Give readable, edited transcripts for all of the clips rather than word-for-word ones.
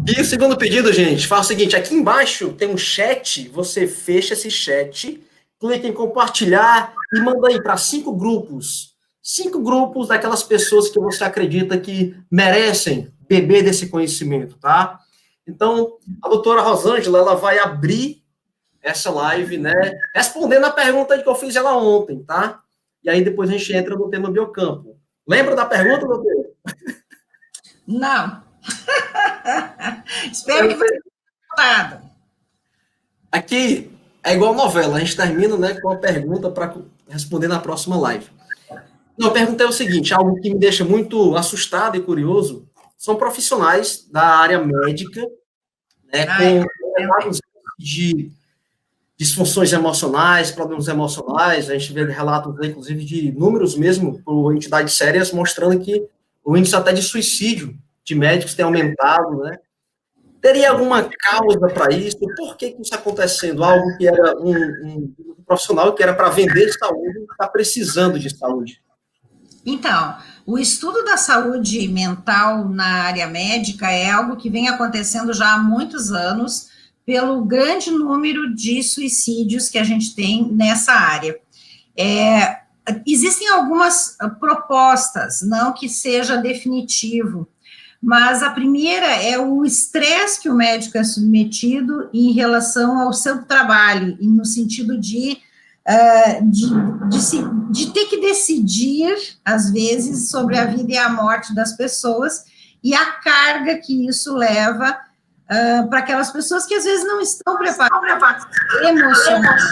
E o segundo pedido, gente, faz o seguinte: aqui embaixo tem um chat, você fecha esse chat, clica em compartilhar e manda aí para 5 grupos. 5 grupos daquelas pessoas que você acredita que merecem beber desse conhecimento, tá? Então, a doutora Rosângela, ela vai abrir essa live, né, respondendo a pergunta que eu fiz ela ontem, tá? E aí depois a gente entra no tema biocampo. Lembra da pergunta, doutor? Não. Espero que você tenha gostado. Aqui é igual novela, a gente termina, né, com a pergunta para responder na próxima live. Não, a pergunta é o seguinte, algo que me deixa muito assustado e curioso, são profissionais da área médica, né, Ai, com relatos de disfunções emocionais, problemas emocionais, a gente vê relatos, inclusive, de números mesmo, por entidades sérias, mostrando que o índice até de suicídio de médicos tem aumentado, né? Teria alguma causa para isso? Por que isso está acontecendo? Algo que era um profissional que era para vender saúde, está precisando de saúde. Então, o estudo da saúde mental na área médica é algo que vem acontecendo já há muitos anos, pelo grande número de suicídios que a gente tem nessa área. Existem algumas propostas, não que seja definitivo, mas a primeira é o estresse que o médico é submetido em relação ao seu trabalho, e no sentido de ter que decidir, às vezes, sobre a vida e a morte das pessoas, e a carga que isso leva para aquelas pessoas que às vezes não estão preparadas emocionalmente.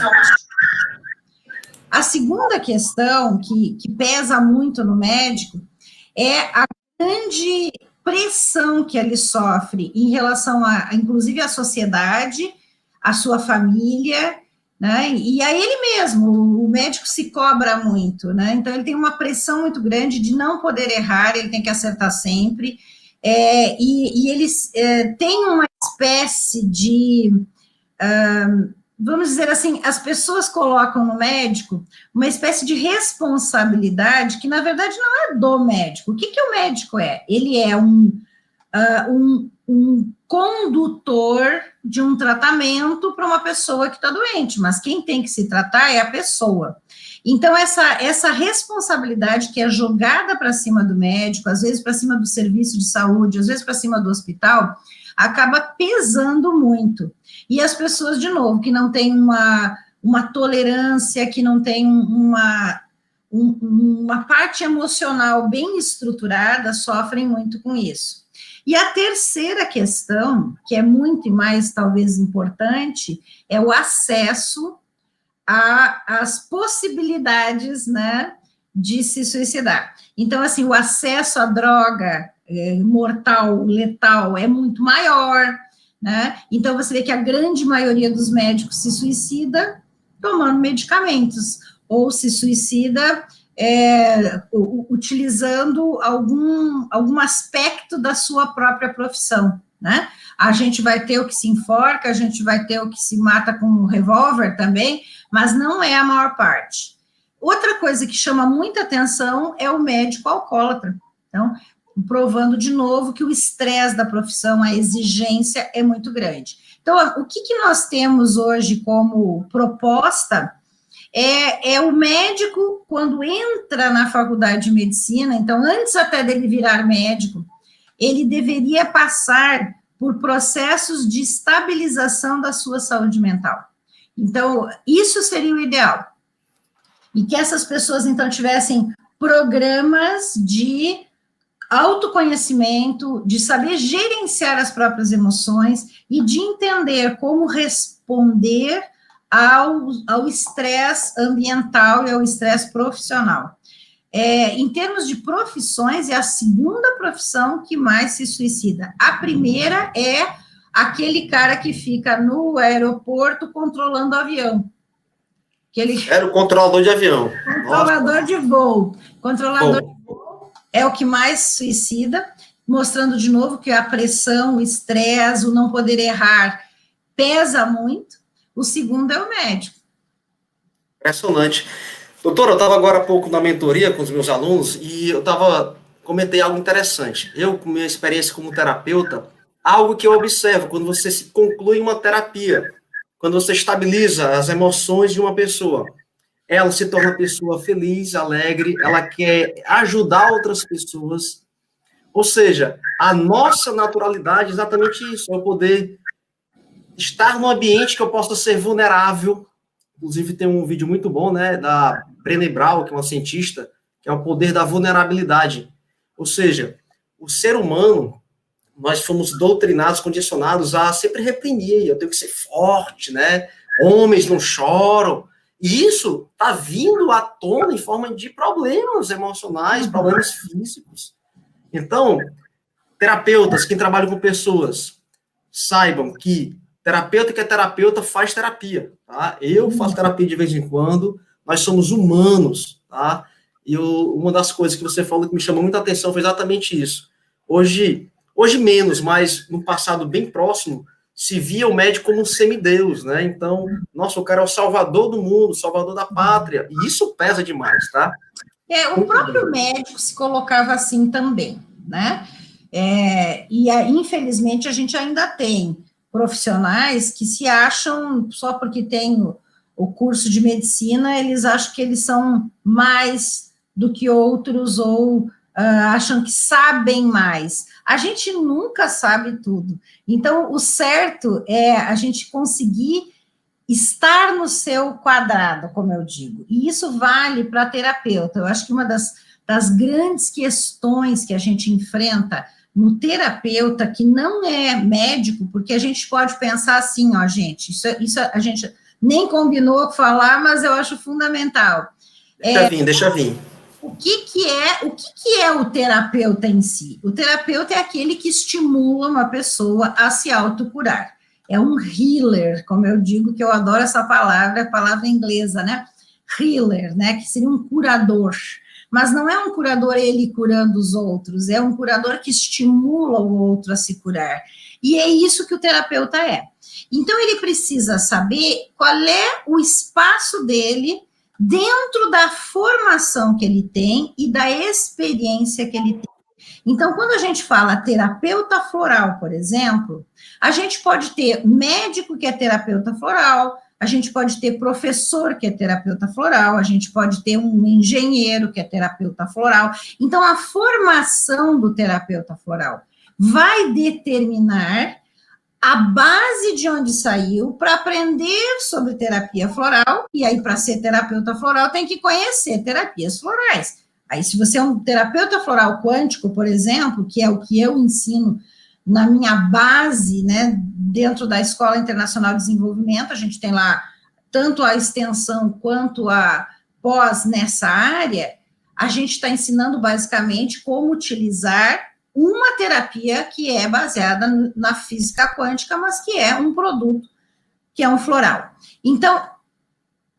A segunda questão que pesa muito no médico é a grande pressão que ele sofre em relação inclusive, à sociedade, à sua família, né? E a ele mesmo. O médico se cobra muito, né? Então ele tem uma pressão muito grande de não poder errar, ele tem que acertar sempre, e eles têm uma espécie de vamos dizer assim, as pessoas colocam no médico uma espécie de responsabilidade que, na verdade, não é do médico. O que o médico é? Ele é um condutor de um tratamento para uma pessoa que está doente, mas quem tem que se tratar é a pessoa. Então, essa responsabilidade que é jogada para cima do médico, às vezes para cima do serviço de saúde, às vezes para cima do hospital, acaba pesando muito. E as pessoas, de novo, que não têm uma tolerância, que não têm uma parte emocional bem estruturada, sofrem muito com isso. E a terceira questão, que é muito mais, talvez, importante, é o acesso às possibilidades, né, de se suicidar. Então, assim, o acesso à droga mortal, letal, é muito maior, né? Então, você vê que a grande maioria dos médicos se suicida tomando medicamentos, ou se suicida utilizando algum aspecto da sua própria profissão, né? A gente vai ter o que se enforca, a gente vai ter o que se mata com um revólver também, mas não é a maior parte. Outra coisa que chama muita atenção é o médico alcoólatra. Então, provando de novo que o estresse da profissão, a exigência é muito grande. Então, o que nós temos hoje como proposta é o médico, quando entra na faculdade de medicina, então, antes até dele virar médico, ele deveria passar por processos de estabilização da sua saúde mental. Então, isso seria o ideal. E que essas pessoas, então, tivessem programas de autoconhecimento, de saber gerenciar as próprias emoções e de entender como responder ao estresse ambiental e ao estresse profissional. Em termos de profissões, é a segunda profissão que mais se suicida. A primeira é aquele cara que fica no aeroporto controlando o avião. Era o controlador de avião. Controlador de voo. Controlador de voo é o que mais suicida, mostrando de novo que a pressão, o estresse, o não poder errar pesa muito. O segundo é o médico. Impressionante. Doutor, eu estava agora há pouco na mentoria com os meus alunos e comentei algo interessante. Eu, com minha experiência como terapeuta, algo que eu observo quando você se conclui uma terapia, quando você estabiliza as emoções de uma pessoa, ela se torna uma pessoa feliz, alegre, ela quer ajudar outras pessoas. Ou seja, a nossa naturalidade é exatamente isso, é o poder estar num ambiente que eu possa ser vulnerável. Inclusive, tem um vídeo muito bom, né, da Brené Brown, que é uma cientista, que é o poder da vulnerabilidade. Ou seja, o ser humano, nós fomos doutrinados, condicionados a sempre reprimir, eu tenho que ser forte, né? Homens não choram. E isso está vindo à tona em forma de problemas emocionais, problemas físicos. Então, terapeutas, quem trabalha com pessoas, saibam que terapeuta que é terapeuta faz terapia, tá? Eu faço terapia de vez em quando, nós somos humanos, tá? E uma das coisas que você falou que me chamou muita atenção foi exatamente isso. Hoje menos, mas no passado bem próximo, se via o médico como um semideus, né? Então, nossa, o cara é o salvador do mundo, salvador da pátria, e isso pesa demais, tá? O próprio médico se colocava assim também, né? Infelizmente, a gente ainda tem profissionais que se acham, só porque tem o curso de medicina, eles acham que eles são mais do que outros ou acham que sabem mais. A gente nunca sabe tudo. Então, o certo é a gente conseguir estar no seu quadrado, como eu digo. E isso vale para terapeuta. Eu acho que uma das grandes questões que a gente enfrenta no terapeuta, que não é médico, porque a gente pode pensar assim, ó, gente, isso a gente nem combinou falar, mas eu acho fundamental. Deixa vir. O que é o terapeuta em si? O terapeuta é aquele que estimula uma pessoa a se autocurar. É um healer, como eu digo, que eu adoro essa palavra, a palavra inglesa, né? Healer, né? Que seria um curador. Mas não é um curador ele curando os outros, é um curador que estimula o outro a se curar. E é isso que o terapeuta é. Então, ele precisa saber qual é o espaço dele dentro da formação que ele tem e da experiência que ele tem. Então, quando a gente fala terapeuta floral, por exemplo, a gente pode ter médico que é terapeuta floral, a gente pode ter professor que é terapeuta floral, a gente pode ter um engenheiro que é terapeuta floral. Então, a formação do terapeuta floral vai determinar a base de onde saiu para aprender sobre terapia floral, e aí, para ser terapeuta floral, tem que conhecer terapias florais. Aí, se você é um terapeuta floral quântico, por exemplo, que é o que eu ensino na minha base, né, dentro da Escola Internacional de Desenvolvimento, a gente tem lá tanto a extensão quanto a pós nessa área, a gente está ensinando basicamente como utilizar uma terapia que é baseada na física quântica, mas que é um produto, que é um floral. Então,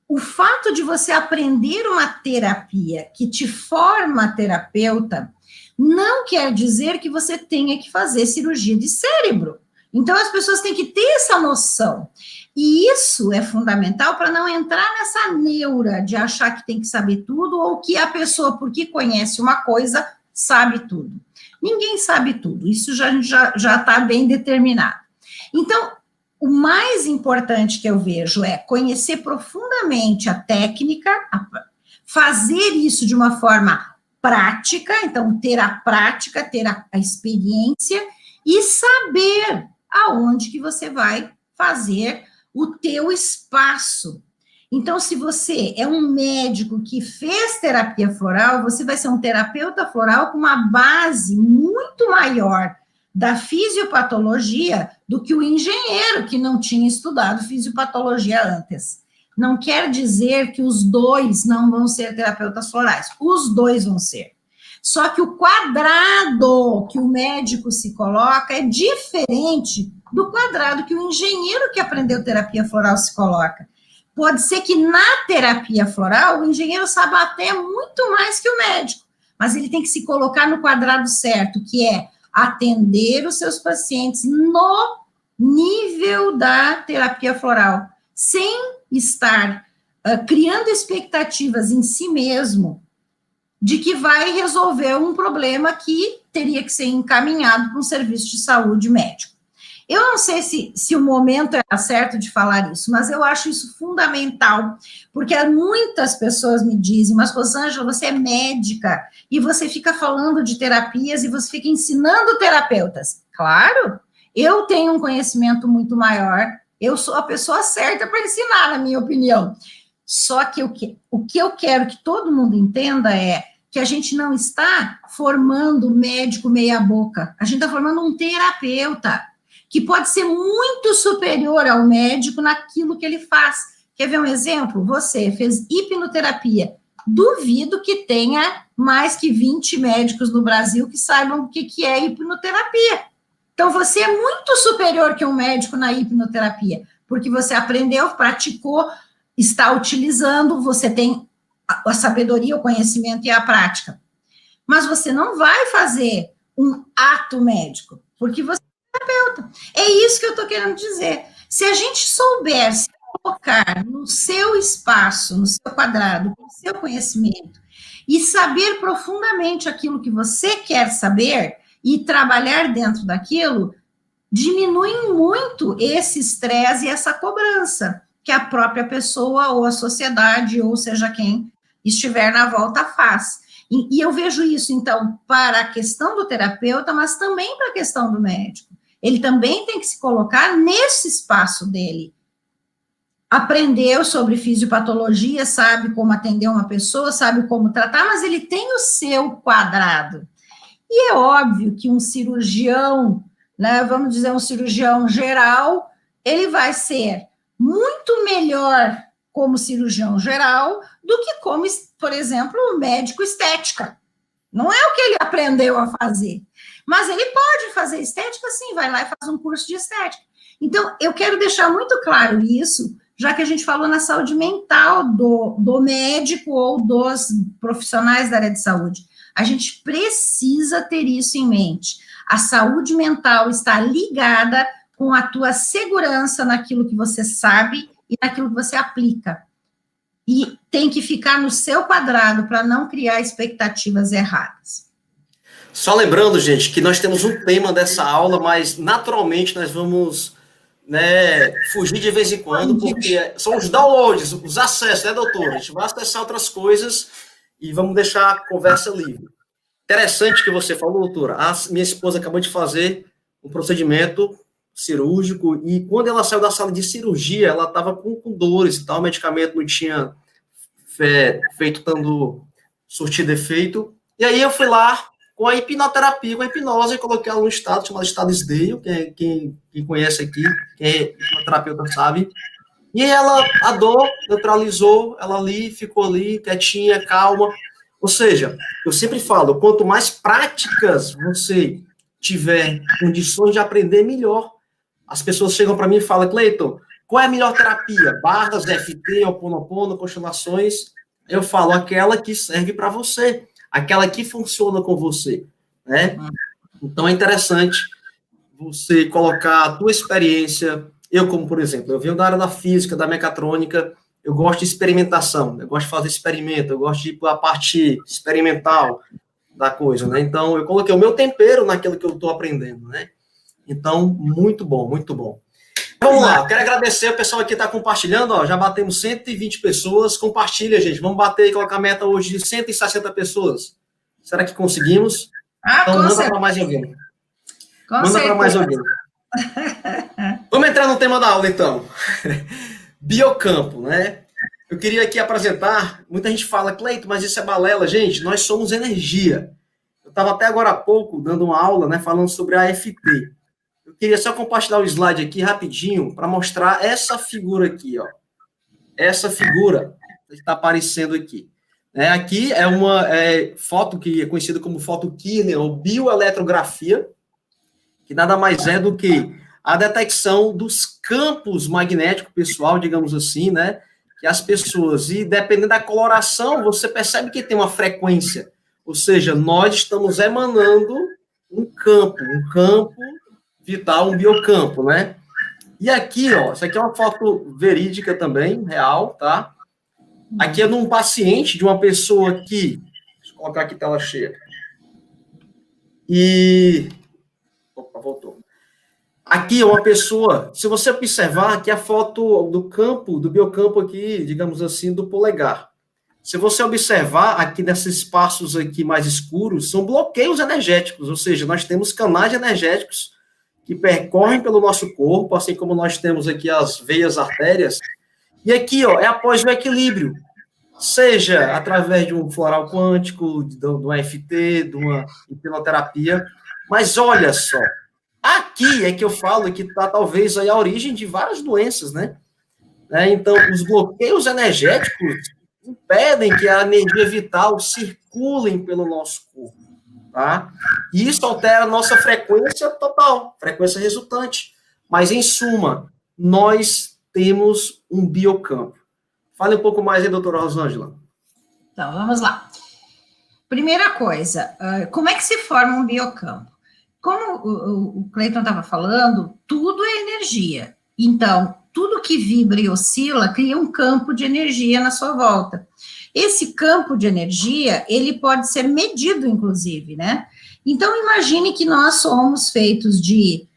o fato de você aprender uma terapia que te forma terapeuta não quer dizer que você tenha que fazer cirurgia de cérebro. Então, as pessoas têm que ter essa noção. E isso é fundamental para não entrar nessa neura de achar que tem que saber tudo ou que a pessoa, porque conhece uma coisa, sabe tudo. Ninguém sabe tudo, isso já está bem determinado. Então, o mais importante que eu vejo é conhecer profundamente a técnica, fazer isso de uma forma prática, então ter a prática, ter a experiência e saber aonde que você vai fazer o teu espaço. Então, se você é um médico que fez terapia floral, você vai ser um terapeuta floral com uma base muito maior da fisiopatologia do que o engenheiro que não tinha estudado fisiopatologia antes. Não quer dizer que os dois não vão ser terapeutas florais, os dois vão ser. Só que o quadrado que o médico se coloca é diferente do quadrado que o engenheiro que aprendeu terapia floral se coloca. Pode ser que na terapia floral o engenheiro saiba até muito mais que o médico, mas ele tem que se colocar no quadrado certo, que é atender os seus pacientes no nível da terapia floral, sem estar criando expectativas em si mesmo de que vai resolver um problema que teria que ser encaminhado para um serviço de saúde médico. Eu não sei se o momento é certo de falar isso, mas eu acho isso fundamental, porque muitas pessoas me dizem, mas Rosângela, você é médica, e você fica falando de terapias, e você fica ensinando terapeutas. Claro, eu tenho um conhecimento muito maior, eu sou a pessoa certa para ensinar, na minha opinião. Só que o que eu quero que todo mundo entenda é que a gente não está formando médico meia boca, a gente está formando um terapeuta, que pode ser muito superior ao médico naquilo que ele faz. Quer ver um exemplo? Você fez hipnoterapia. Duvido que tenha mais que 20 médicos no Brasil que saibam o que é hipnoterapia. Então, você é muito superior que um médico na hipnoterapia, porque você aprendeu, praticou, está utilizando, você tem a sabedoria, o conhecimento e a prática. Mas você não vai fazer um ato médico, porque você é terapeuta. É isso que eu estou querendo dizer. Se a gente souber se colocar no seu espaço, no seu quadrado, com o seu conhecimento, e saber profundamente aquilo que você quer saber e trabalhar dentro daquilo, diminui muito esse estresse e essa cobrança que a própria pessoa ou a sociedade, ou seja quem estiver na volta, faz. E eu vejo isso, então, para a questão do terapeuta, mas também para a questão do médico. Ele também tem que se colocar nesse espaço dele. Aprendeu sobre fisiopatologia, sabe como atender uma pessoa, sabe como tratar, mas ele tem o seu quadrado. E é óbvio que um cirurgião, né, vamos dizer, um cirurgião geral, ele vai ser muito melhor como cirurgião geral do que como, por exemplo, médico estética. Não é o que ele aprendeu a fazer. Mas ele pode fazer estética, sim, vai lá e faz um curso de estética. Então, eu quero deixar muito claro isso, já que a gente falou na saúde mental do médico ou dos profissionais da área de saúde. A gente precisa ter isso em mente. A saúde mental está ligada com a tua segurança naquilo que você sabe e naquilo que você aplica. E tem que ficar no seu quadrado para não criar expectativas erradas. Só lembrando, gente, que nós temos um tema dessa aula, mas naturalmente nós vamos, né, fugir de vez em quando, porque são os downloads, os acessos, né, doutora? A gente vai acessar outras coisas e vamos deixar a conversa livre. Interessante que você falou, doutora. A minha esposa acabou de fazer um procedimento cirúrgico e quando ela saiu da sala de cirurgia, ela estava com dores e tal, o medicamento não tinha feito tanto surtido efeito. E aí eu fui lá com a hipnoterapia, com a hipnose, e coloquei ela num estado chamado estado Sdale, quem conhece aqui, quem é hipnoterapeuta sabe. E ela, a dor neutralizou, ela ali, ficou ali, quietinha, calma. Ou seja, eu sempre falo, quanto mais práticas você tiver condições de aprender, melhor. As pessoas chegam para mim e falam, Cleiton, qual é a melhor terapia? Barras, FT, Ho'oponopono, constelações? Eu falo, aquela que serve para você, aquela que funciona com você, né? Então é interessante você colocar a tua experiência. Eu, como por exemplo, eu venho da área da física, da mecatrônica, eu gosto de experimentação, eu gosto de fazer experimento, eu gosto de ir para a parte experimental da coisa, né? Então, eu coloquei o meu tempero naquilo que eu estou aprendendo, né? Então, muito bom, muito bom. Vamos lá, eu quero agradecer o pessoal aqui que está compartilhando, ó, já batemos 120 pessoas, compartilha, gente, vamos bater e colocar a meta hoje de 160 pessoas. Será que conseguimos? Então, manda para mais alguém. Manda para mais alguém. Vamos entrar no tema da aula, então. Biocampo, né? Eu queria aqui apresentar, muita gente fala, Cleiton, mas isso é balela. Gente, nós somos energia. Eu estava até agora há pouco dando uma aula, né, falando sobre a AFT. Eu queria só compartilhar o slide aqui rapidinho para mostrar essa figura aqui, ó. Essa figura que está aparecendo aqui. Aqui é uma foto que é conhecida como foto Kirner, ou bioeletrografia, que nada mais é do que a detecção dos campos magnéticos, pessoal, digamos assim, né? Que as pessoas, e dependendo da coloração, você percebe que tem uma frequência. Ou seja, nós estamos emanando um campo vital, um biocampo, né? E aqui, ó, isso aqui é uma foto verídica também, real, tá? Aqui é de um paciente, de uma pessoa que... Deixa eu colocar aqui tela cheia. E... Opa, voltou. Aqui, uma pessoa, se você observar aqui a foto do campo, do biocampo aqui, digamos assim, do polegar. Se você observar aqui nesses espaços aqui mais escuros, são bloqueios energéticos, ou seja, nós temos canais energéticos que percorrem pelo nosso corpo, assim como nós temos aqui as veias artérias. E aqui, ó, é após o equilíbrio, seja através de um floral quântico, de uma FT, de uma hipnoterapia. Mas olha só, aqui é que eu falo que está talvez aí a origem de várias doenças, né? Então, os bloqueios energéticos impedem que a energia vital circule pelo nosso corpo, tá? E isso altera a nossa frequência total, frequência resultante. Mas, em suma, nós temos um biocampo. Fale um pouco mais aí, doutora Rosângela. Então, vamos lá. Primeira coisa, como é que se forma um biocampo? Como o Cleiton estava falando, tudo é energia. Então, tudo que vibra e oscila cria um campo de energia na sua volta. Esse campo de energia, ele pode ser medido, inclusive, né? Então, imagine que nós somos feitos de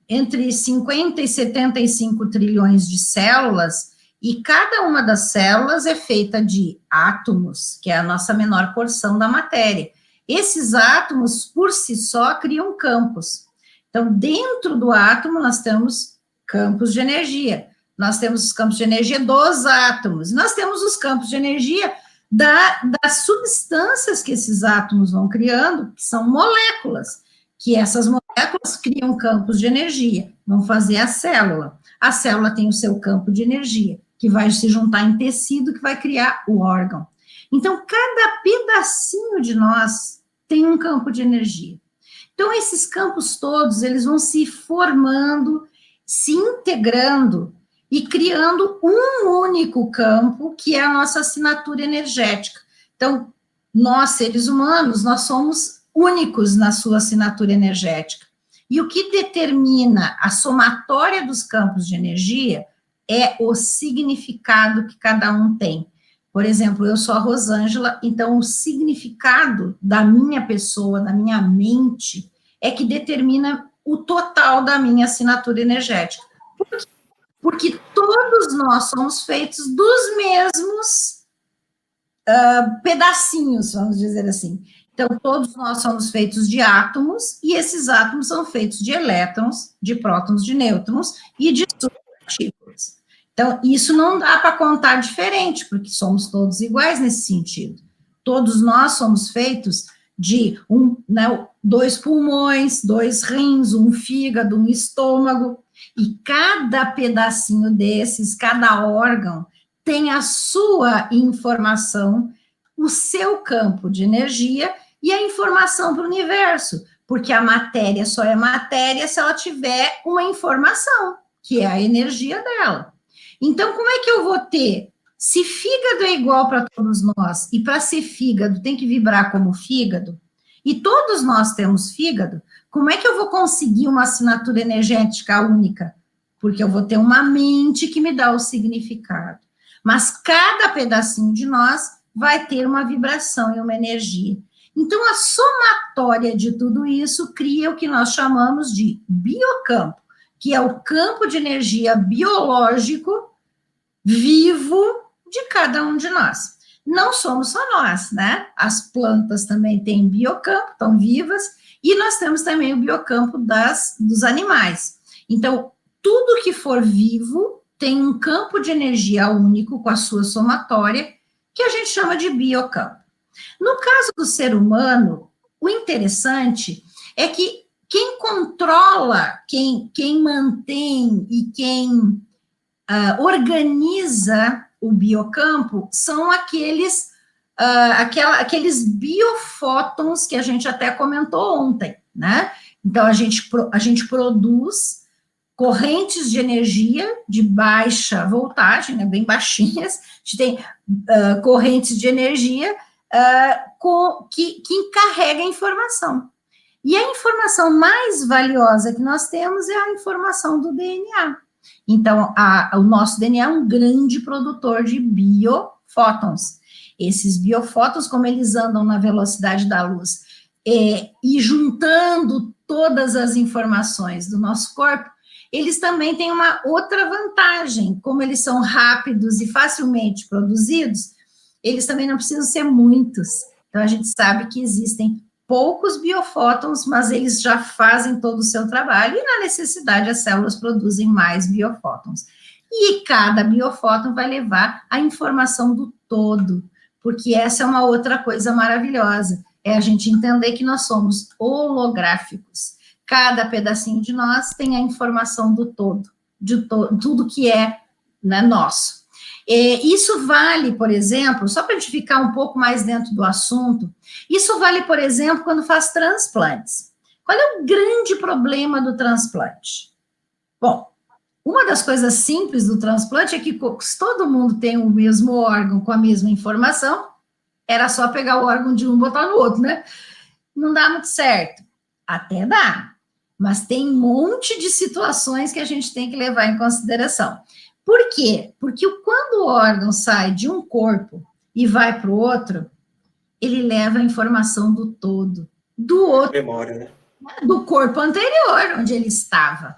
entre 50 e 75 trilhões de células, e cada uma das células é feita de átomos, que é a nossa menor porção da matéria. Esses átomos, por si só, criam campos. Então, dentro do átomo, nós temos campos de energia. Nós temos os campos de energia dos átomos. Nós temos os campos de energia das substâncias que esses átomos vão criando, que são moléculas, que essas moléculas criam campos de energia, vão fazer a célula. A célula tem o seu campo de energia, que vai se juntar em tecido, que vai criar o órgão. Então, cada pedacinho de nós tem um campo de energia. Então, esses campos todos, eles vão se formando, se integrando e criando um único campo, que é a nossa assinatura energética. Então, nós, seres humanos, nós somos únicos na sua assinatura energética. E o que determina a somatória dos campos de energia é o significado que cada um tem. Por exemplo, eu sou a Rosângela, então o significado da minha pessoa, da minha mente, é que determina o total da minha assinatura energética. Por quê? Porque todos nós somos feitos dos mesmos pedacinhos, vamos dizer assim. Então, todos nós somos feitos de átomos, e esses átomos são feitos de elétrons, de prótons, de nêutrons e de subpartículas. Então, isso não dá para contar diferente, porque somos todos iguais nesse sentido. Todos nós somos feitos de 2 pulmões, 2 rins, um fígado, um estômago, e cada pedacinho desses, cada órgão, tem a sua informação, o seu campo de energia e a informação para o universo, porque a matéria só é matéria se ela tiver uma informação, que é a energia dela. Então, como é que eu vou ter? Se fígado é igual para todos nós, e para ser fígado tem que vibrar como fígado, e todos nós temos fígado, como é que eu vou conseguir uma assinatura energética única? Porque eu vou ter uma mente que me dá o significado. Mas cada pedacinho de nós vai ter uma vibração e uma energia. Então, a somatória de tudo isso cria o que nós chamamos de biocampo, que é o campo de energia biológico vivo de cada um de nós. Não somos só nós, né? As plantas também têm biocampo, estão vivas, e nós temos também o biocampo dos animais. Então, tudo que for vivo tem um campo de energia único com a sua somatória, que a gente chama de biocampo. No caso do ser humano, o interessante é que quem controla, quem mantém e quem organiza o biocampo são aqueles biofótons que a gente até comentou ontem, né? Então, a gente produz correntes de energia de baixa voltagem, né, bem baixinhas, a gente tem correntes de energia que encarrega a informação. E a informação mais valiosa que nós temos é a informação do DNA. Então, o nosso DNA é um grande produtor de biofótons. Esses biofótons, como eles andam na velocidade da luz, e juntando todas as informações do nosso corpo, eles também têm uma outra vantagem, como eles são rápidos e facilmente produzidos, eles também não precisam ser muitos. Então, a gente sabe que existem poucos biofótons, mas eles já fazem todo o seu trabalho, e na necessidade as células produzem mais biofótons. E cada biofóton vai levar a informação do todo, porque essa é uma outra coisa maravilhosa, é a gente entender que nós somos holográficos. Cada pedacinho de nós tem a informação do todo, de tudo que é, né, nosso. Isso vale, por exemplo, só para a gente ficar um pouco mais dentro do assunto, isso vale, por exemplo, quando faz transplantes. Qual é o grande problema do transplante? Bom, uma das coisas simples do transplante é que se todo mundo tem o mesmo órgão com a mesma informação, era só pegar o órgão de um e botar no outro, né? Não dá muito certo. Até dá, mas tem um monte de situações que a gente tem que levar em consideração. Por quê? Porque quando o órgão sai de um corpo e vai para o outro, ele leva a informação do todo, do outro, Memória, né? do corpo anterior, onde ele estava.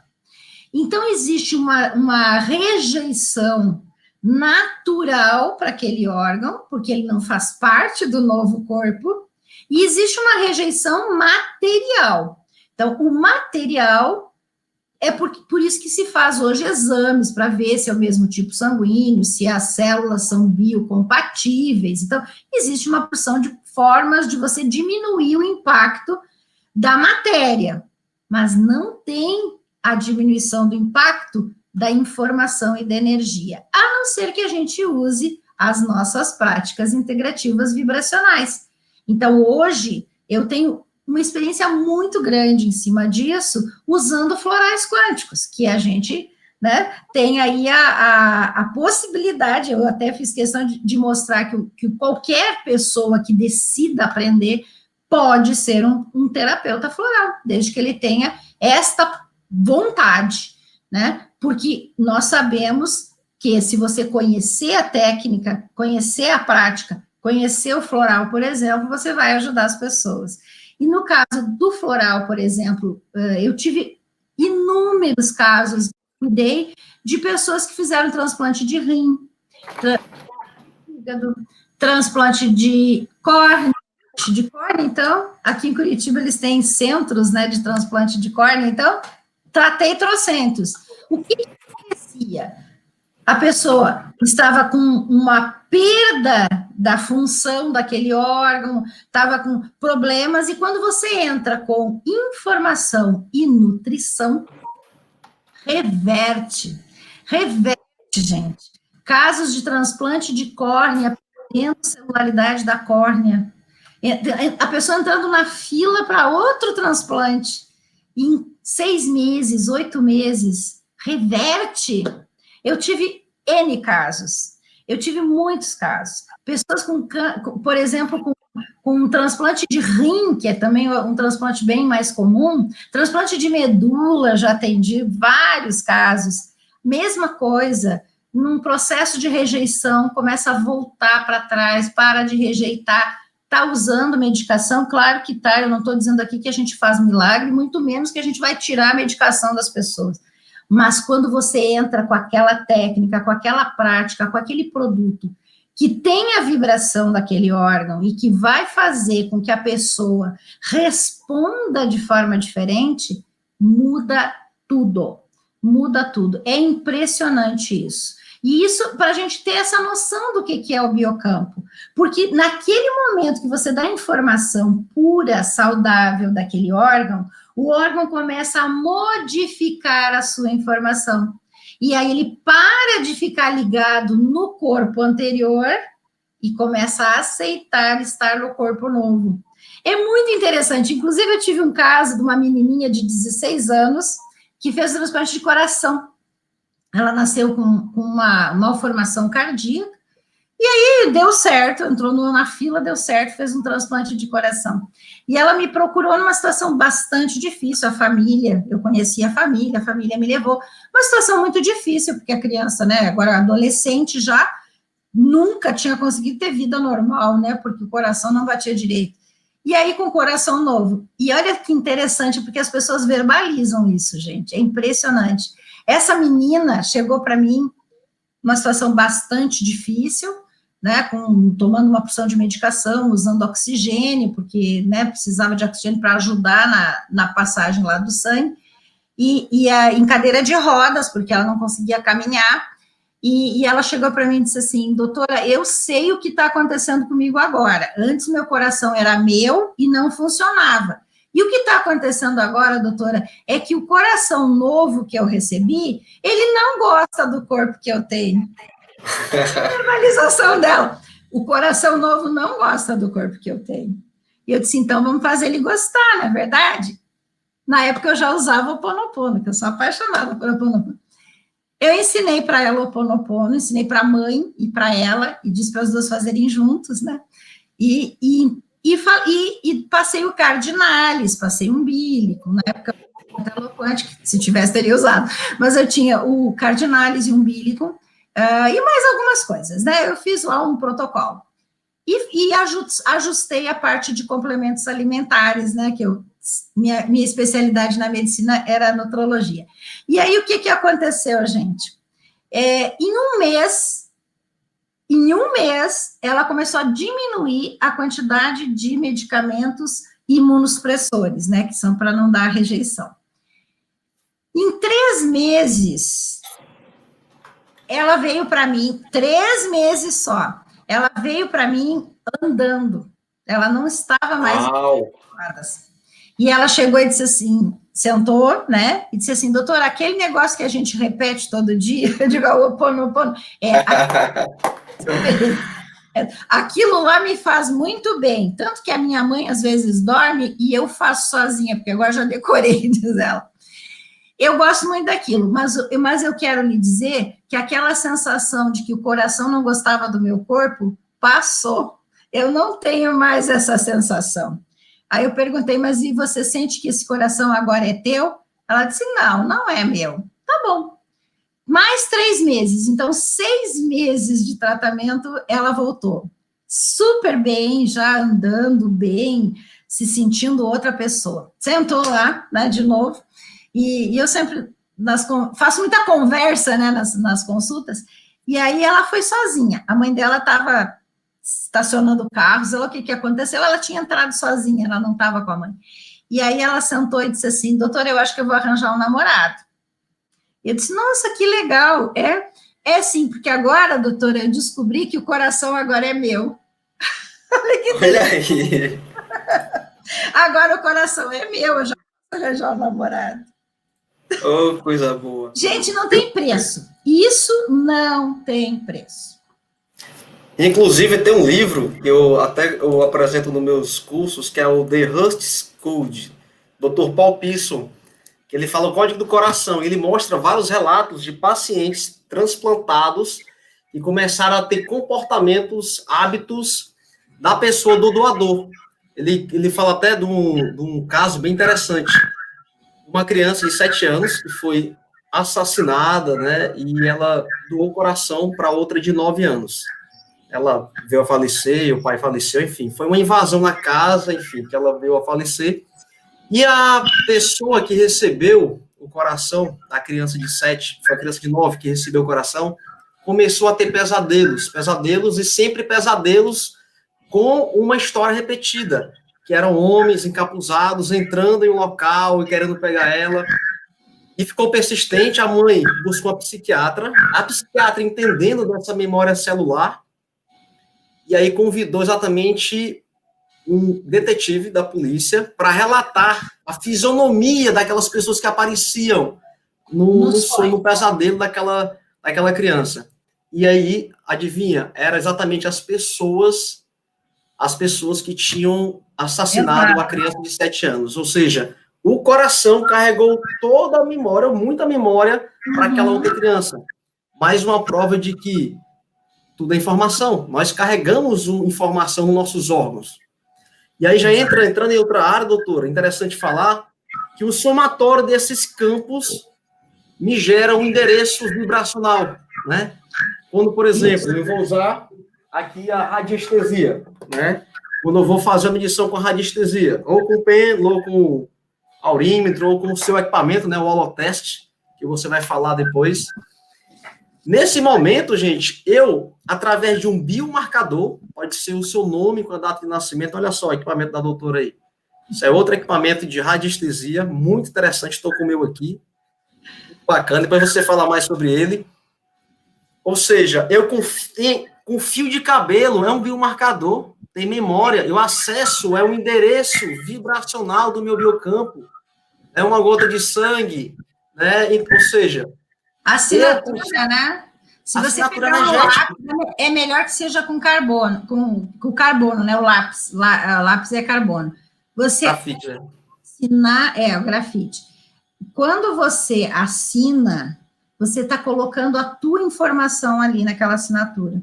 Então, existe uma rejeição natural para aquele órgão, porque ele não faz parte do novo corpo, e existe uma rejeição material. Então, o material é por isso que se faz hoje exames para ver se é o mesmo tipo sanguíneo, se as células são biocompatíveis. Então, existe uma porção de formas de você diminuir o impacto da matéria, mas não tem a diminuição do impacto da informação e da energia, a não ser que a gente use as nossas práticas integrativas vibracionais. Então, hoje, eu tenho uma experiência muito grande em cima disso, usando florais quânticos, que a gente, né, tem aí a possibilidade, eu até fiz questão de mostrar que qualquer pessoa que decida aprender pode ser um terapeuta floral, desde que ele tenha esta vontade, né, porque nós sabemos que se você conhecer a técnica, conhecer a prática, conhecer o floral, por exemplo, você vai ajudar as pessoas. E no caso do floral, por exemplo, eu tive inúmeros casos, cuidei de pessoas que fizeram transplante de rim, transplante de córnea, então, aqui em Curitiba eles têm centros, né, de transplante de córnea, então, tratei trocentos. O que acontecia? A pessoa estava com uma perda da função daquele órgão, estava com problemas, e quando você entra com informação e nutrição, reverte, gente. Casos de transplante de córnea, perdendo celularidade da córnea, a pessoa entrando na fila para outro transplante, em 6 meses, 8 meses, reverte. Eu tive N casos, eu tive muitos casos, pessoas por exemplo, com um transplante de rim, que é também um transplante bem mais comum, transplante de medula, já atendi vários casos, mesma coisa, num processo de rejeição, começa a voltar para trás, para de rejeitar, está usando medicação, claro que está, eu não estou dizendo aqui que a gente faz milagre, muito menos que a gente vai tirar a medicação das pessoas, mas quando você entra com aquela técnica, com aquela prática, com aquele produto, que tem a vibração daquele órgão e que vai fazer com que a pessoa responda de forma diferente, muda tudo, muda tudo. É impressionante isso. E isso, para a gente ter essa noção do que é o biocampo, porque naquele momento que você dá informação pura, saudável daquele órgão, o órgão começa a modificar a sua informação. E aí ele para de ficar ligado no corpo anterior e começa a aceitar estar no corpo novo. É muito interessante. Inclusive, eu tive um caso de uma menininha de 16 anos que fez transplante de coração. Ela nasceu com uma malformação cardíaca, e aí deu certo, entrou na fila, deu certo, fez um transplante de coração. E ela me procurou numa situação bastante difícil, a família, eu conhecia a família me levou. Uma situação muito difícil, porque a criança, né, agora adolescente já, nunca tinha conseguido ter vida normal, né, porque o coração não batia direito. E aí, com o coração novo. E olha que interessante, porque as pessoas verbalizam isso, gente. É impressionante. Essa menina chegou para mim numa situação bastante difícil, né, tomando uma porção de medicação, usando oxigênio, porque, né, precisava de oxigênio para ajudar na passagem lá do sangue, em cadeira de rodas, porque ela não conseguia caminhar, e ela chegou para mim e disse assim, doutora, eu sei o que está acontecendo comigo agora. Antes meu coração era meu e não funcionava. E o que está acontecendo agora, doutora, é que o coração novo que eu recebi, ele não gosta do corpo que eu tenho. A verbalização dela. O coração novo não gosta do corpo que eu tenho. E eu disse, então vamos fazer ele gostar, não é verdade? Na época eu já usava o Ho'oponopono, que eu sou apaixonada por Ho'oponopono. Eu ensinei para ela o Ho'oponopono, ensinei para a mãe e para ela, e disse para as duas fazerem juntos, né? E passei o cardinalis, passei um umbilico, na época muito eloquente, que se tivesse teria usado, mas eu tinha o cardinalis e o umbilico, e mais algumas coisas, né? Eu fiz lá um protocolo. E ajustei a parte de complementos alimentares, né? Que minha especialidade na medicina era nutrologia. E aí, o que aconteceu, gente? Em um mês, ela começou a diminuir a quantidade de medicamentos imunossupressores, né? Que são para não dar rejeição. Em 3 meses, ela veio para mim, 3 meses só, ela veio para mim andando, ela não estava mais... E ela chegou e disse assim, sentou, né, e disse assim, doutora, aquele negócio que a gente repete todo dia, eu digo, o Ho'oponopono, aquilo lá me faz muito bem, tanto que a minha mãe às vezes dorme e eu faço sozinha, porque agora já decorei, diz ela. Eu gosto muito daquilo, mas eu quero lhe dizer que aquela sensação de que o coração não gostava do meu corpo passou. Eu não tenho mais essa sensação. Aí eu perguntei, mas e você sente que esse coração agora é teu? Ela disse, não, não é meu. Tá bom. Mais 3 meses, então 6 meses de tratamento, ela voltou. Super bem, já andando bem, se sentindo outra pessoa. Sentou lá, né, de novo, e eu sempre faço muita conversa, né, nas consultas, e aí ela foi sozinha. A mãe dela estava estacionando o carro, sei lá o que aconteceu, ela tinha entrado sozinha, ela não estava com a mãe. E aí ela sentou e disse assim, doutora, eu acho que eu vou arranjar um namorado. Eu disse, nossa, que legal. É sim, porque agora, doutora, eu descobri que o coração agora é meu. Olha aí. Agora o coração é meu, eu já vou arranjar um namorado. Oh, coisa boa. Gente, não tem preço. Isso não tem preço. Inclusive, tem um livro que eu apresento nos meus cursos, que é o The Rust Code, Dr. Paul Pisson, que ele fala o código do coração. Ele mostra vários relatos de pacientes transplantados que começaram a ter comportamentos, hábitos da pessoa do doador. Ele fala até de um caso bem interessante. Uma criança de 7 anos que foi assassinada, né, e ela doou o coração para outra de 9 anos. Ela veio a falecer, o pai faleceu, enfim, foi uma invasão na casa, enfim, que ela veio a falecer. E a pessoa que recebeu o coração da criança de 7, foi a criança de 9 que recebeu o coração, começou a ter pesadelos e sempre pesadelos com uma história repetida, que eram homens encapuzados entrando em um local e querendo pegar ela. E ficou persistente, a mãe buscou a psiquiatra entendendo dessa memória celular, e aí convidou exatamente um detetive da polícia para relatar a fisionomia daquelas pessoas que apareciam no sonho, no pesadelo daquela criança. E aí, adivinha, era exatamente as pessoas que tinham assassinado uma criança de 7 anos. Ou seja, o coração carregou toda a memória, muita memória, para aquela outra criança. Mais uma prova de que tudo é informação. Nós carregamos informação nos nossos órgãos. E aí já entrando em outra área, doutora, interessante falar que o somatório desses campos me gera um endereço vibracional, né? Quando, por exemplo, eu vou usar aqui a radiestesia, né? quando eu vou fazer a medição com radiestesia, ou com pêndulo, ou com aurímetro, ou com o seu equipamento, né, o holoteste, que você vai falar depois. Nesse momento, gente, eu, através de um biomarcador, pode ser o seu nome com a data de nascimento, olha só o equipamento da doutora aí. Isso é outro equipamento de radiestesia, muito interessante, estou com o meu aqui. Bacana, depois você fala mais sobre ele. Ou seja, eu com fio de cabelo, é um biomarcador, tem memória, eu acesso, é um endereço vibracional do meu biocampo, é uma gota de sangue, né? Ou seja, assinatura, né? Se você pegar um lápis, é melhor que seja com carbono, com carbono, né? O lápis, lápis é carbono. Você grafite, né? assinar, o grafite. Quando você assina, você está colocando a tua informação ali naquela assinatura.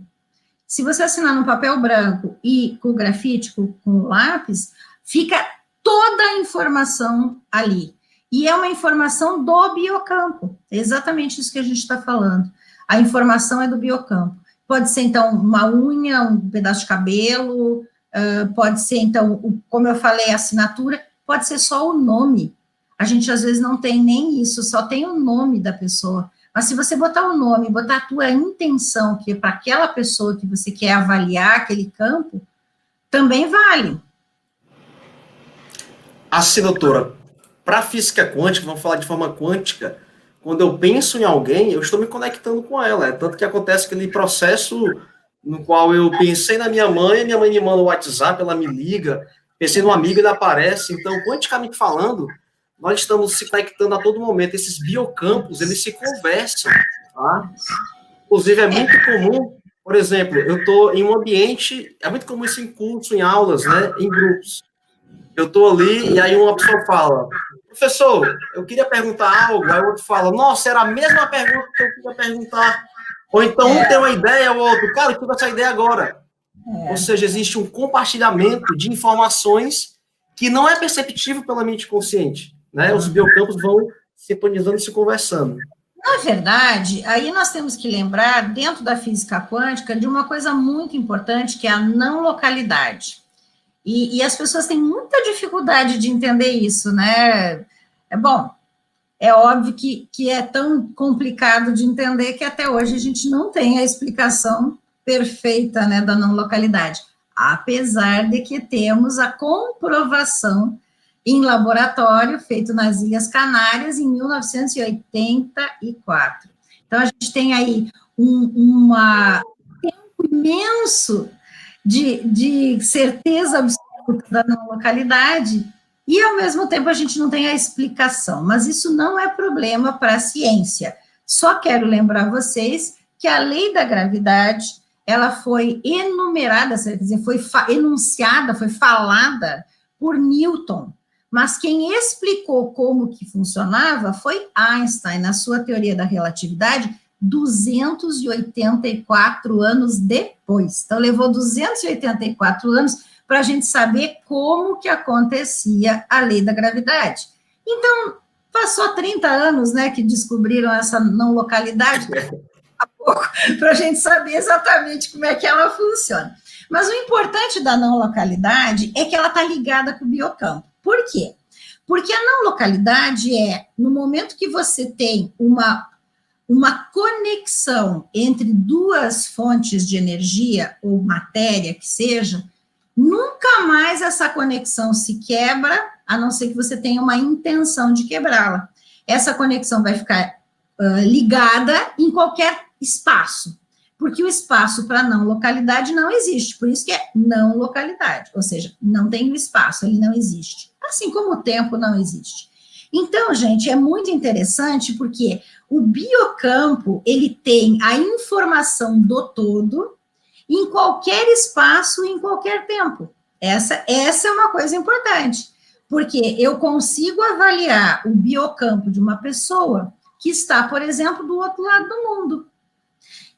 Se você assinar no papel branco e com grafite, com lápis, fica toda a informação ali. E é uma informação do biocampo. É exatamente isso que a gente está falando. A informação é do biocampo. Pode ser, então, uma unha, um pedaço de cabelo, pode ser, então, como eu falei, a assinatura, pode ser só o nome. A gente, às vezes, não tem nem isso, só tem o nome da pessoa. Mas se você botar o nome, botar a tua intenção, que é para aquela pessoa que você quer avaliar aquele campo, também vale. Assim, doutora, para a física quântica, vamos falar de forma quântica, quando eu penso em alguém, eu estou me conectando com ela. É tanto que acontece aquele processo no qual eu pensei na minha mãe me manda o WhatsApp, ela me liga, pensei no amigo, ele aparece. Então, quanticamente falando, nós estamos se conectando a todo momento. Esses biocampos, eles se conversam, tá? Inclusive, é muito comum, por exemplo, eu estou em um ambiente, é muito comum isso em curso, em aulas, né, em grupos. Eu estou ali e aí uma pessoa fala, professor, eu queria perguntar algo, aí o outro fala, nossa, era a mesma pergunta que eu queria perguntar. Ou então um tem uma ideia, o outro, cara, eu tive essa ideia agora. Ou seja, existe um compartilhamento de informações que não é perceptível pela mente consciente, né? Os biocampos vão sintonizando e se conversando. Na verdade, aí nós temos que lembrar, dentro da física quântica, de uma coisa muito importante, que é a não localidade. E as pessoas têm muita dificuldade de entender isso, né? Bom, é óbvio que é tão complicado de entender que até hoje a gente não tem a explicação perfeita, né, da não localidade, apesar de que temos a comprovação em laboratório, feito nas Ilhas Canárias, em 1984. Então, a gente tem aí um tempo imenso de certeza absoluta da não localidade, e, ao mesmo tempo, a gente não tem a explicação. Mas isso não é problema para a ciência. Só quero lembrar vocês que a lei da gravidade, ela foi enumerada, quer dizer, foi enunciada, foi falada por Newton. Mas quem explicou como que funcionava foi Einstein, na sua teoria da relatividade, 284 anos depois. Então, levou 284 anos para a gente saber como que acontecia a lei da gravidade. Então, passou 30 anos, né, que descobriram essa não localidade, para a gente saber exatamente como é que ela funciona. Mas o importante da não localidade é que ela está ligada com o biocampo. Por quê? Porque a não localidade é, no momento que você tem uma conexão entre duas fontes de energia ou matéria que seja, nunca mais essa conexão se quebra, a não ser que você tenha uma intenção de quebrá-la. Essa conexão vai ficar ligada em qualquer espaço, porque o espaço para não localidade não existe, por isso que é não localidade, ou seja, não tem o espaço, ele não existe, assim como o tempo não existe. Então, gente, é muito interessante porque o biocampo, ele tem a informação do todo em qualquer espaço, em qualquer tempo. Essa é uma coisa importante, porque eu consigo avaliar o biocampo de uma pessoa que está, por exemplo, do outro lado do mundo.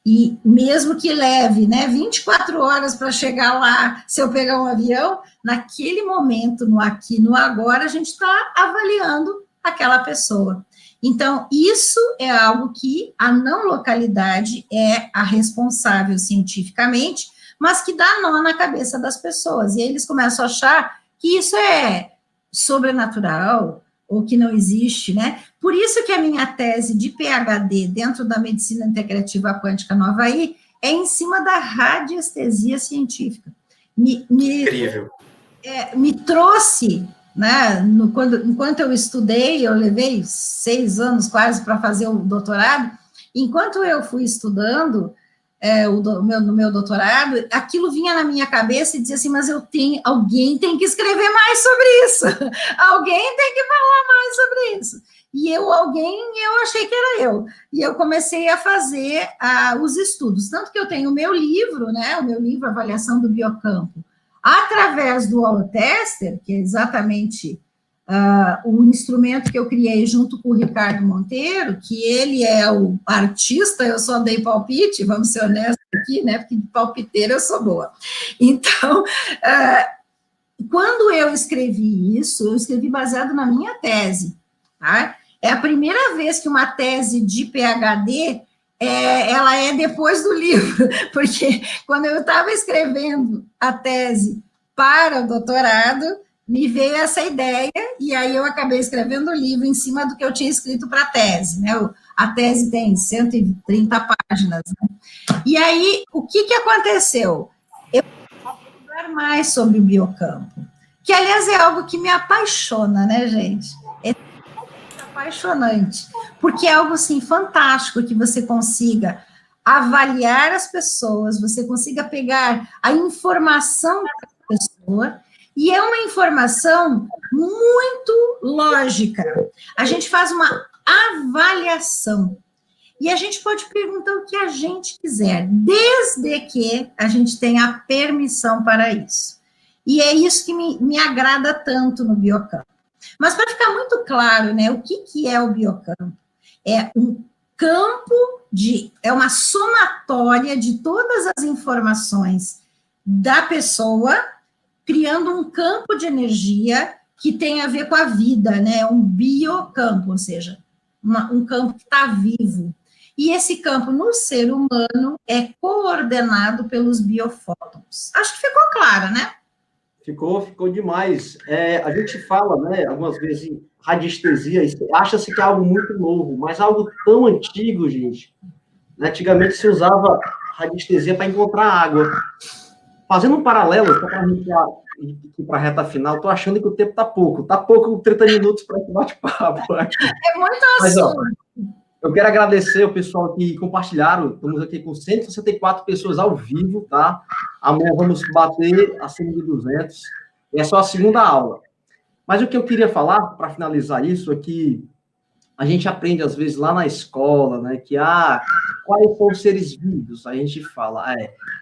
E mesmo que leve, né, 24 horas para chegar lá, se eu pegar um avião, naquele momento, no aqui, no agora, a gente está avaliando aquela pessoa. Então, isso é algo que a não localidade é a responsável cientificamente, mas que dá nó na cabeça das pessoas. E aí eles começam a achar que isso é sobrenatural, ou que não existe, né? Por isso que a minha tese de PhD dentro da medicina integrativa quântica no Havaí é em cima da radiestesia científica. Incrível. Me trouxe, né, enquanto eu estudei, eu levei 6 anos quase para fazer o doutorado, enquanto eu fui estudando no meu doutorado, aquilo vinha na minha cabeça e dizia assim, mas alguém tem que escrever mais sobre isso, alguém tem que falar mais sobre isso. E eu achei que era eu. E eu comecei a fazer os estudos. Tanto que eu tenho o meu livro, né? O meu livro, Avaliação do Biocampo, através do Holotester, que é exatamente o instrumento que eu criei junto com o Ricardo Monteiro, que ele é o artista, eu só dei palpite, vamos ser honestos aqui, né? Porque de palpiteira eu sou boa. Então, quando eu escrevi isso, eu escrevi baseado na minha tese, tá? É a primeira vez que uma tese de PhD ela é depois do livro, porque quando eu estava escrevendo a tese para o doutorado, me veio essa ideia, e aí eu acabei escrevendo o livro em cima do que eu tinha escrito para a tese, né? A tese tem 130 páginas, né? E aí, o que aconteceu? Eu vou falar mais sobre o biocampo, que, aliás, é algo que me apaixona, né, gente? É apaixonante, porque é algo, assim, fantástico que você consiga avaliar as pessoas, você consiga pegar a informação da pessoa, e é uma informação muito lógica. A gente faz uma avaliação, e a gente pode perguntar o que a gente quiser, desde que a gente tenha a permissão para isso. E é isso que me agrada tanto no biocampo. Mas para ficar muito claro, né, o que é o biocampo? É um campo é uma somatória de todas as informações da pessoa, criando um campo de energia que tem a ver com a vida, né? Um biocampo, ou seja, um campo que está vivo. E esse campo no ser humano é coordenado pelos biofótons. Acho que ficou claro, né? Ficou demais. A gente fala, né, algumas vezes em radiestesia, acha-se que é algo muito novo, mas algo tão antigo, gente. Antigamente se usava radiestesia para encontrar água. Fazendo um paralelo, só para a gente ir para a reta final, estou achando que o tempo está pouco. Está pouco 30 minutos para esse bate-papo. É muito Mas, assunto. Eu quero agradecer o pessoal que compartilharam. Estamos aqui com 164 pessoas ao vivo, tá? Amanhã vamos bater acima de 200. É só a segunda aula. Mas o que eu queria falar, para finalizar isso, é que a gente aprende, às vezes, lá na escola, né? Que, quais são os seres vivos? A gente fala,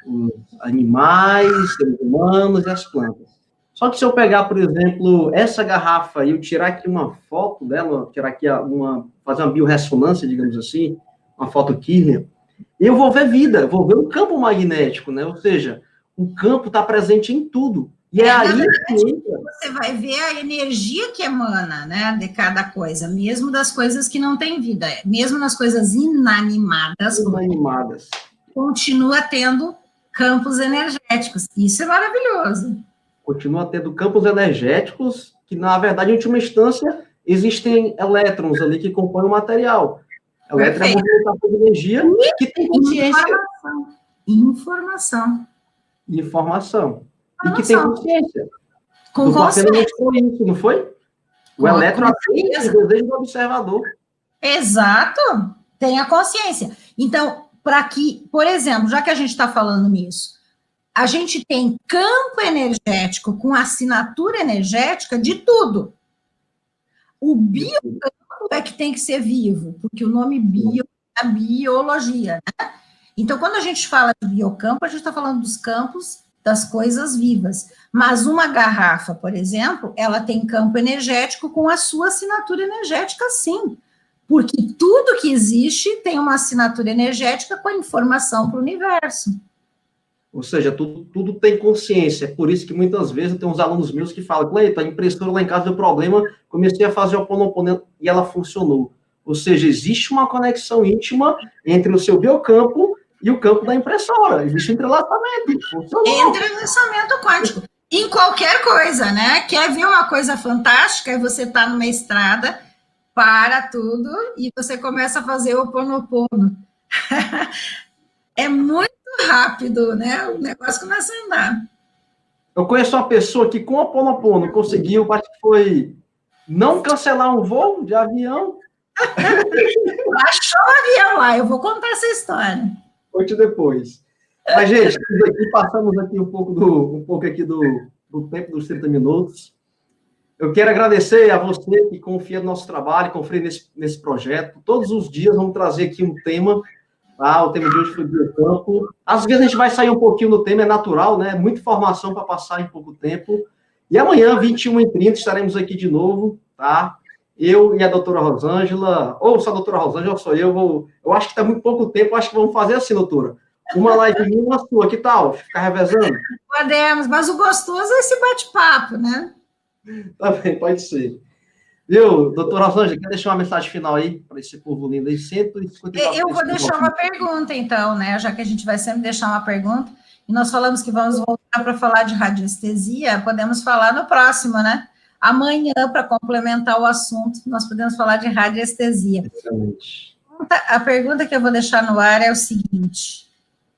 os animais, seres humanos e as plantas. Só que se eu pegar, por exemplo, essa garrafa e eu tirar aqui uma foto dela, tirar aqui fazer uma biorressonância, digamos assim, uma foto Kirlian, eu vou ver vida, vou ver um campo magnético, né? Ou seja, o campo está presente em tudo. E é aí que entra. Você vai ver a energia que emana, né, de cada coisa, mesmo das coisas que não têm vida, mesmo nas coisas inanimadas. Continua tendo campos energéticos. Isso é maravilhoso. Continua tendo campos energéticos que, na verdade, em última instância, existem elétrons ali que compõem o material. Elétron é uma movimentação de energia que tem consciência. Informação. E que tem consciência. Com consciência. Mostrou isso, não foi? O elétron atende o desejo do observador. Exato. Tem a consciência. Então, para que, por exemplo, já que a gente está falando nisso, a gente tem campo energético com assinatura energética de tudo. O biocampo é que tem que ser vivo, porque o nome bio é a biologia, né? Então, quando a gente fala de biocampo, a gente está falando dos campos das coisas vivas. Mas uma garrafa, por exemplo, ela tem campo energético com a sua assinatura energética, sim. Porque tudo que existe tem uma assinatura energética com a informação para o universo. Ou seja, tudo tem consciência. É por isso que muitas vezes eu tenho uns alunos meus que falam, Cleiton, a impressora lá em casa deu problema, comecei a fazer o Ho'oponopono e ela funcionou. Ou seja, existe uma conexão íntima entre o seu biocampo e o campo da impressora. Existe um entrelaçamento. Funcionou. Entrelaçamento quântico. Em qualquer coisa, né? Quer ver uma coisa fantástica? É você estar numa estrada, para tudo e você começa a fazer o Ho'oponopono. É muito rápido, né? O negócio começa a andar. Eu conheço uma pessoa que com o Ho'oponopono conseguiu, acho que foi não cancelar um voo de avião. Baixou o avião lá, eu vou contar essa história. Conte depois. Mas, gente, passamos aqui um pouco aqui do tempo dos 30 minutos. Eu quero agradecer a você que confia no nosso trabalho, confia nesse projeto. Todos os dias vamos trazer aqui um tema. Tá? O tema de hoje foi biocampo. Às vezes a gente vai sair um pouquinho do tema, é natural, né? Muita informação para passar em pouco tempo. E amanhã, 21h30, estaremos aqui de novo, tá? Eu e a doutora Rosângela, ou só a doutora Rosângela, ou sou eu. Eu acho que está muito pouco tempo, acho que vamos fazer assim, doutora. Uma live minha e uma sua, que tal? Ficar revezando? Podemos, mas o gostoso é esse bate-papo, né? Tá bem, pode ser. Viu, doutora Rosângela, quer deixar uma mensagem final aí para esse povo lindo aí? 154. Eu vou deixar uma pergunta, então, né? Já que a gente vai sempre deixar uma pergunta, e nós falamos que vamos voltar para falar de radiestesia, podemos falar no próximo, né? Amanhã, para complementar o assunto, nós podemos falar de radiestesia. Excelente. A pergunta que eu vou deixar no ar é o seguinte: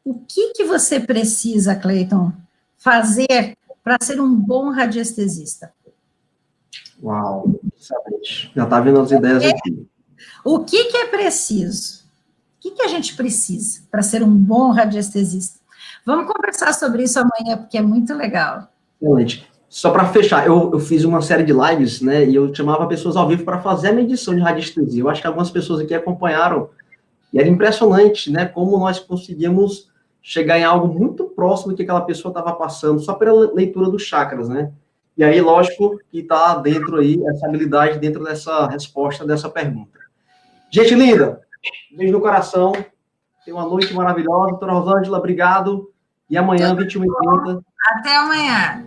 o que você precisa, Cleiton, fazer para ser um bom radiestesista? Uau, excelente. Já está vendo as ideias aqui. O que é preciso? O que a gente precisa para ser um bom radiestesista? Vamos conversar sobre isso amanhã, porque é muito legal. Excelente. Só para fechar, eu fiz uma série de lives, né, e eu chamava pessoas ao vivo para fazer a medição de radiestesia. Eu acho que algumas pessoas aqui acompanharam, e era impressionante, né, como nós conseguíamos chegar em algo muito próximo do que aquela pessoa estava passando, só pela leitura dos chakras, né? E aí, lógico, que está dentro aí, essa habilidade dentro dessa resposta, dessa pergunta. Gente linda, beijo no coração, tenha uma noite maravilhosa. Doutora Rosângela, obrigado, e amanhã, 21h30. Até amanhã.